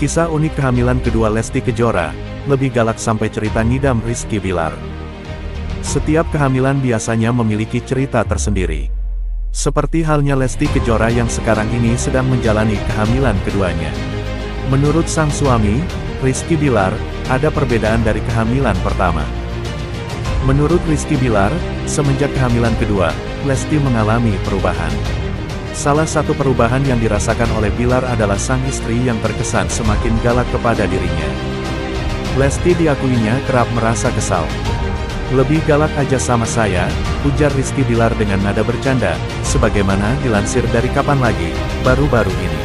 Kisah unik kehamilan kedua Lesti Kejora, lebih galak sampai cerita ngidam Rizky Billar. Setiap kehamilan biasanya memiliki cerita tersendiri. Seperti halnya Lesti Kejora yang sekarang ini sedang menjalani kehamilan keduanya. Menurut sang suami, Rizky Billar, ada perbedaan dari kehamilan pertama. Menurut Rizky Billar, semenjak kehamilan kedua, Lesti mengalami perubahan. Salah satu perubahan yang dirasakan oleh Billar adalah sang istri yang terkesan semakin galak kepada dirinya. Lesti diakuinya kerap merasa kesal. "Lebih galak aja sama saya," ujar Rizky Billar dengan nada bercanda, sebagaimana dilansir dari Kapan Lagi, baru-baru ini.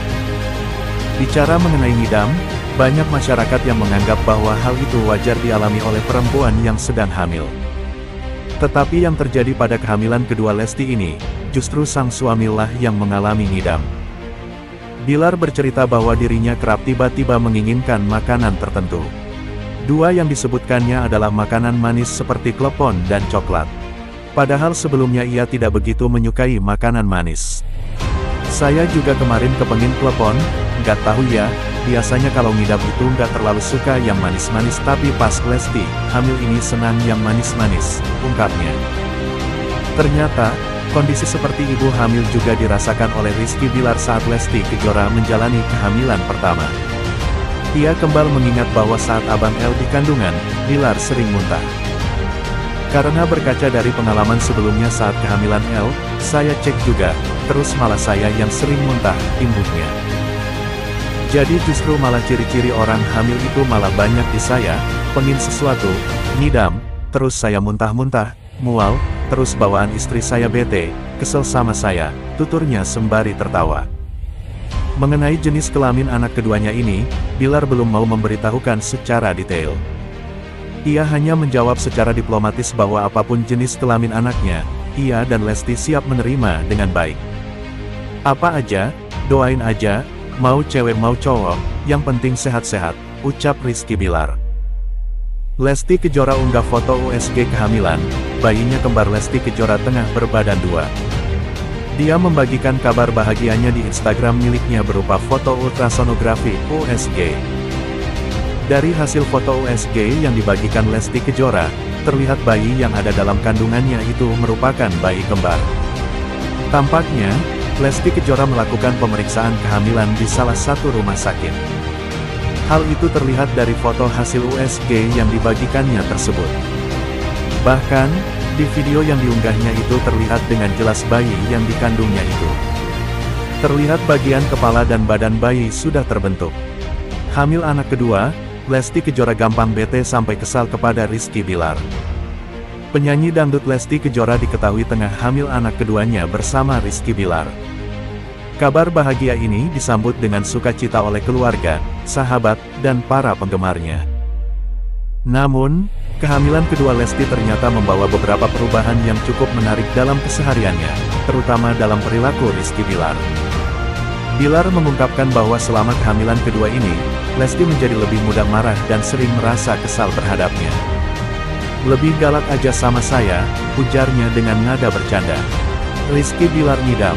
Bicara mengenai ngidam, banyak masyarakat yang menganggap bahwa hal itu wajar dialami oleh perempuan yang sedang hamil. Tetapi yang terjadi pada kehamilan kedua Lesti ini, justru sang suamilah yang mengalami ngidam. Billar bercerita bahwa dirinya kerap tiba-tiba menginginkan makanan tertentu. Dua yang disebutkannya adalah makanan manis seperti klepon dan coklat. Padahal sebelumnya ia tidak begitu menyukai makanan manis. "Saya juga kemarin kepengin klepon, nggak tahu ya, biasanya kalau ngidam itu nggak terlalu suka yang manis-manis tapi pas Lesti hamil ini senang yang manis-manis," ungkapnya. Ternyata, kondisi seperti ibu hamil juga dirasakan oleh Rizky Billar saat Lesti Kejora menjalani kehamilan pertama. Ia kembali mengingat bahwa saat Abang L di kandungan, Billar sering muntah. "Karena berkaca dari pengalaman sebelumnya saat kehamilan L, saya cek juga, terus malah saya yang sering muntah," imbuhnya. "Jadi justru malah ciri-ciri orang hamil itu malah banyak di saya, pengin sesuatu, ngidam, terus saya muntah-muntah, mual, terus bawaan istri saya bete, kesel sama saya," tuturnya sembari tertawa. Mengenai jenis kelamin anak keduanya ini, Billar belum mau memberitahukan secara detail. Ia hanya menjawab secara diplomatis bahwa apapun jenis kelamin anaknya, ia dan Lesti siap menerima dengan baik. "Apa aja, doain aja, mau cewek mau cowok, yang penting sehat-sehat," ucap Rizky Billar. Lesti Kejora unggah foto USG kehamilan, bayinya kembar Lesti Kejora tengah berbadan dua. Dia membagikan kabar bahagianya di Instagram miliknya berupa foto ultrasonografi USG. Dari hasil foto USG yang dibagikan Lesti Kejora, terlihat bayi yang ada dalam kandungannya itu merupakan bayi kembar. Tampaknya, Lesti Kejora melakukan pemeriksaan kehamilan di salah satu rumah sakit. Hal itu terlihat dari foto hasil USG yang dibagikannya tersebut. Bahkan, di video yang diunggahnya itu terlihat dengan jelas bayi yang dikandungnya itu. Terlihat bagian kepala dan badan bayi sudah terbentuk. Hamil anak kedua, Lesti Kejora gampang bete sampai kesal kepada Rizky Billar. Penyanyi dangdut Lesti Kejora diketahui tengah hamil anak keduanya bersama Rizky Billar. Kabar bahagia ini disambut dengan sukacita oleh keluarga, sahabat, dan para penggemarnya. Namun, kehamilan kedua Lesti ternyata membawa beberapa perubahan yang cukup menarik dalam kesehariannya, terutama dalam perilaku Rizky Billar. Billar mengungkapkan bahwa selama kehamilan kedua ini, Lesti menjadi lebih mudah marah dan sering merasa kesal terhadapnya. "Lebih galak aja sama saya," ujarnya dengan nada bercanda. Rizky Billar ngidam.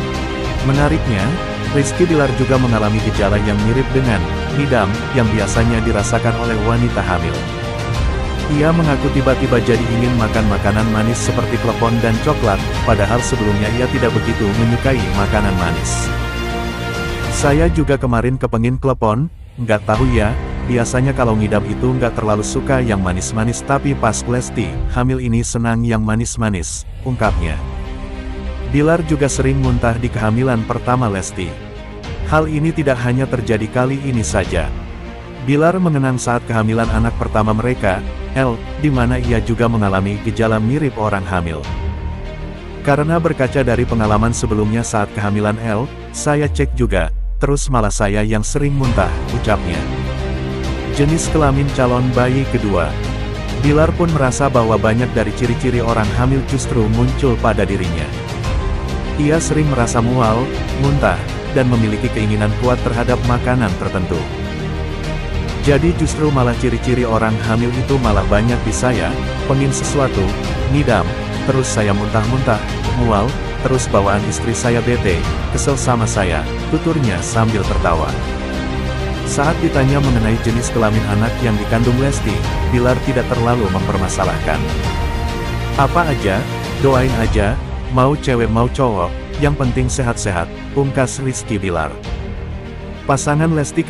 Menariknya, Rizky Billar juga mengalami gejala yang mirip dengan ngidam yang biasanya dirasakan oleh wanita hamil. Ia mengaku tiba-tiba jadi ingin makan makanan manis seperti klepon dan coklat, padahal sebelumnya ia tidak begitu menyukai makanan manis. "Saya juga kemarin kepengin klepon, nggak tahu ya, biasanya kalau ngidam itu nggak terlalu suka yang manis-manis tapi pas Lesti hamil ini senang yang manis-manis," ungkapnya. Billar juga sering muntah di kehamilan pertama Lesti. Hal ini tidak hanya terjadi kali ini saja. Billar mengenang saat kehamilan anak pertama mereka, L, di mana ia juga mengalami gejala mirip orang hamil. "Karena berkaca dari pengalaman sebelumnya saat kehamilan L, saya cek juga, terus malah saya yang sering muntah," ucapnya. Jenis kelamin calon bayi kedua. Billar pun merasa bahwa banyak dari ciri-ciri orang hamil justru muncul pada dirinya. Ia sering merasa mual, muntah, dan memiliki keinginan kuat terhadap makanan tertentu. "Jadi justru malah ciri-ciri orang hamil itu malah banyak di saya, pengin sesuatu, ngidam, terus saya muntah-muntah, mual, terus bawaan istri saya bete, kesel sama saya," tuturnya sambil tertawa. Saat ditanya mengenai jenis kelamin anak yang dikandung Lesti, Bilar tidak terlalu mempermasalahkan. "Apa aja, doain aja, mau cewek mau cowok, yang penting sehat-sehat," pungkas Rizky Bilar. Pasangan Lesti